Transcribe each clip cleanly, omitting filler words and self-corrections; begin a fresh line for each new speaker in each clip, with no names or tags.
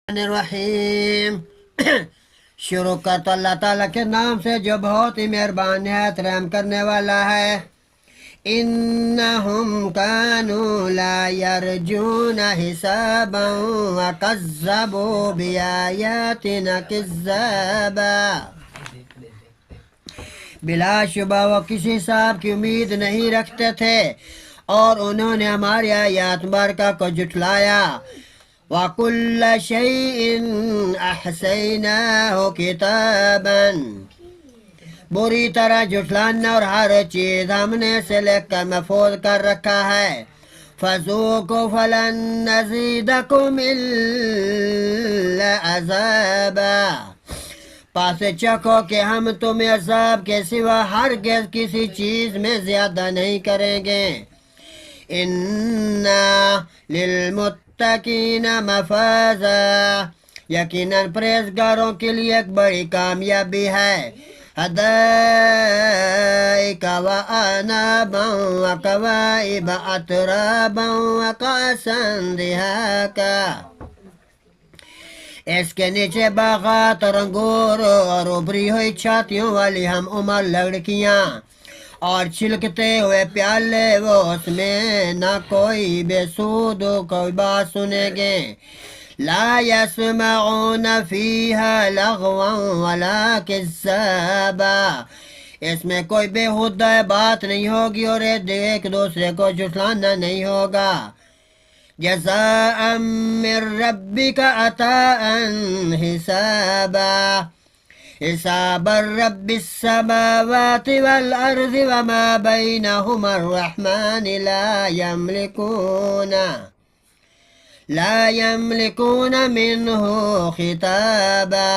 الرحیم شروع کرتا اللہ تعالیٰ کے نام سے جو بہت ہی مہربان ہے رحم کرنے والا ہے۔ انہم کانوا لا یرجون حسابا وکذبوا بآیاتنا کذابا، بلا شبہ وہ کسی حساب کی امید نہیں رکھتے تھے اور انہوں نے ہماری آیات مبارکہ کو جھٹلایا۔ وَكُلَّ شَيْءٍ أَحْصَيْنَاهُ كِتَابًا، بری طرح جھٹلانا اور ہر چیز ہم نے اسے لکھ کر محفوظ کر رکھا ہے۔ فَذُوقُوا فَلَن نَّزِيدَكُمْ إِلَّا عَذَابًا، پس چکھو کہ ہم تمہیں عذاب کے سوا ہرگز کسی چیز میں زیادہ نہیں کریں گے۔ اِنَّا لِلْمُتَّقِينَ مَفَازًا، یقیناً پرہیزگاروں کے لیے ایک بڑی کامیابی ہے۔ حدائق وأعنابا وكواعب أترابا وكأسا دهاقا، اس کے نیچے باغات اور انگور اور ابری ہوئی چھاتیوں والی ہم عمر لڑکیاں اور چھلکتے ہوئے پیالے، وہ اس میں نہ کوئی بے سود کوئی بات سنیں گے۔ لا يسمعون فيها لغوا ولا كذابا، اس میں کوئی بےہودہ بات نہیں ہوگی اور ایک دوسرے کو جھٹلانا نہیں ہوگا۔ جزاء من ربك عطاء حسابا، حساب رب السماوات والأرض وما بينهما الرحمن لا يملكون منه خطابا،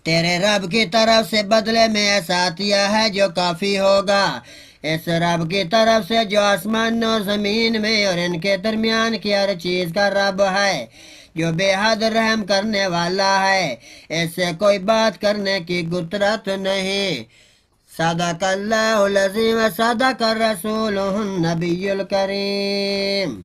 تیرے رب کی طرف سے بدلے میں ایسا عطیہ ہے جو کافی ہوگا، اس رب کی طرف سے جو آسمان اور زمین میں اور ان کے درمیان کی ہر چیز کا رب ہے، جو بے حد رحم کرنے والا ہے، اس سے کوئی بات کرنے کی قدرت نہیں۔ صدق اللہ العظیم، صدق الرسول النبی الکریم۔